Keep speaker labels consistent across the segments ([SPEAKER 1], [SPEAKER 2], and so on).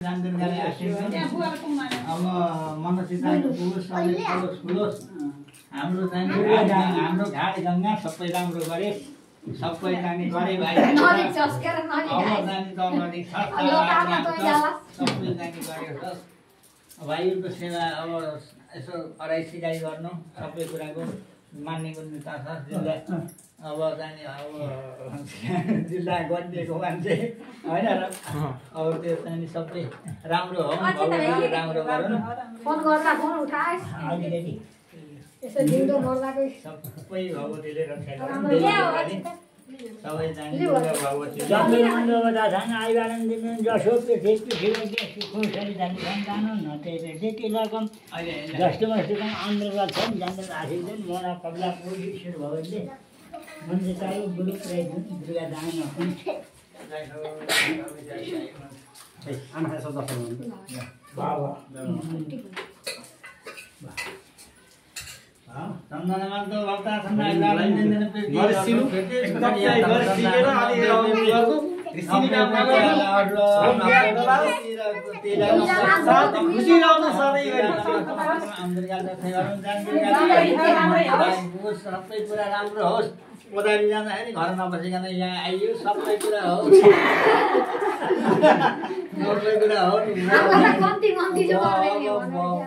[SPEAKER 1] जानकारी अब मनचिताको पुरुष खुलोस् हाम्रो हाम्रो घाट गङ्गा सबै राम्रो गरे सबै जाने गरे भाइ अब जाने त नजिक छ सबै जाने गरे भाइहरूको सेवा अब यसो अराइ सिकाइ गर्नु सबै कुराको मान्ने गुन्यता छ जिल्ला अब जाने अब जिल्ला गरिदिएको मान्छे होइन र अब त्यो चाहिँ सबै राम्रो हो राम्रो गरौँ
[SPEAKER 2] फोन गर्दा फोन उठाएस
[SPEAKER 1] अलिकति
[SPEAKER 2] यसो जिउँदो मर्दाकै
[SPEAKER 1] सबै भगवतीले रक्षा गर्नु सबै जाने भगवती
[SPEAKER 3] जन्ममण्डलबाट झन् आइबारन दिनु जसो पृथ्वी खुर्सानी जाने जानु न त्यति रकम जस्तो मस्तोकम आन्दोलन छन् जान्दर आशिकजन मोरा कब्ला ईश्वर भगवतले मन्दिर चाहिँ बुलुक रहेछन् दुर्गा दान
[SPEAKER 4] आमा सब दर्शन बाबा
[SPEAKER 1] सम्मानमा त भक्ता छन् आइबारन दिनु
[SPEAKER 4] गरिसिनु एकदम चाहिँ गरिसिएर अलि गर्नु ऋषिनी काममा साथै खुसी रहनु सधैँ गरी
[SPEAKER 1] सबै कुरा राम्रो होस् ओदारी जाँदाखेरि घर नबसिकन यहाँ आइयो सबै कुरा हो सबै कुरा हो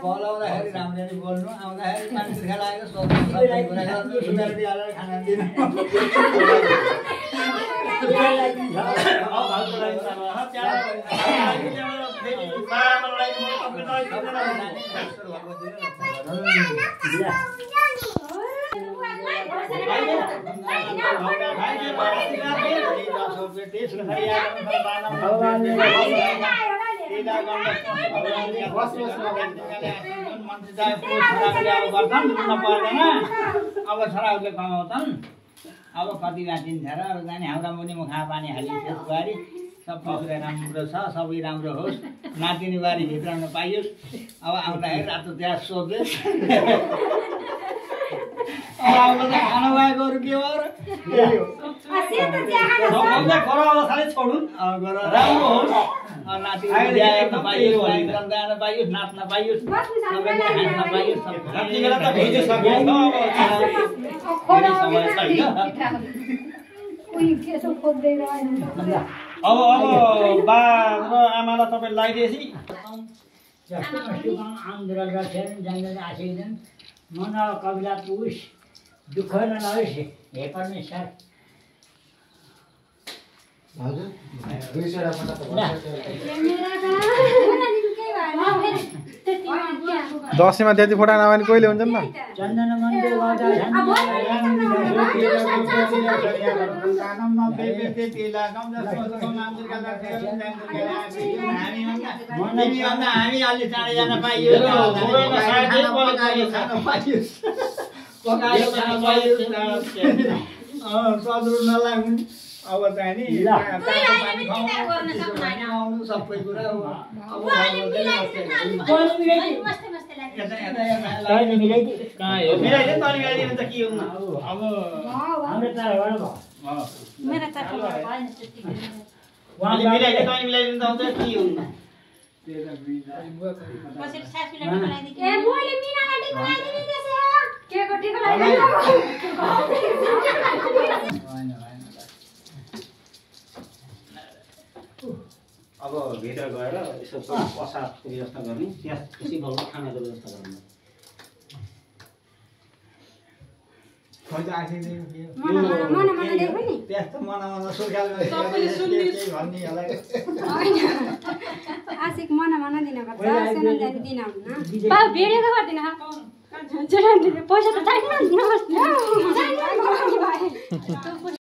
[SPEAKER 1] बोलाउँदाखेरि राम्ररी बोल्नु आउँदाखेरि मान्छे खेलाएको सोध्नु सबै कुरा गर्नु सुधार दिइहालेर खाना दिनु अब छोराहरूले कमाउँछन् अब कति राखिन्छ र अब जाने हाउडा मुनि मुखा पानी हालिन्छ बुहारी सबै कुरा राम्रो छ सबै राम्रो होस् नातिनी बुहारी भित्र नपाइयोस् अब आउँदाखेरि रातो त्यहाँ सोध्योस् खानु भएकोहरू के हो र राम्रो होस् नाति पाइयोस् नाच्न पाइयोस् खान पाइयोस्
[SPEAKER 4] अब बा र आमालाई तपाईँ लगाइदिएपछि
[SPEAKER 3] आन्दोलन रक्षण जान्दर आशिकजन मन कविला पुरुष दुःख नहोस् हे परमेश्वर
[SPEAKER 5] दसैँमा त्यति फोटा नभए नि कहिले हुन्छ नि
[SPEAKER 3] चन्दन मन्दिर
[SPEAKER 1] हामी अलि चाँडै जान पाइयो नलाग्नु अब चाहिँ नि सबै कुरा मिलाइदिनु त के हुनु अब मिलाइदिनु त आउँछ के हुनु
[SPEAKER 4] अब भित्र गएर यसो प्रसादको व्यवस्था गर्ने त्यहाँ खुसी भएको खानाको व्यवस्था गर्नु
[SPEAKER 1] त्यस्तो मनाउन सोचाल
[SPEAKER 2] आशिक मना दिन पर्छ दिन पैसा त चाहिन्छ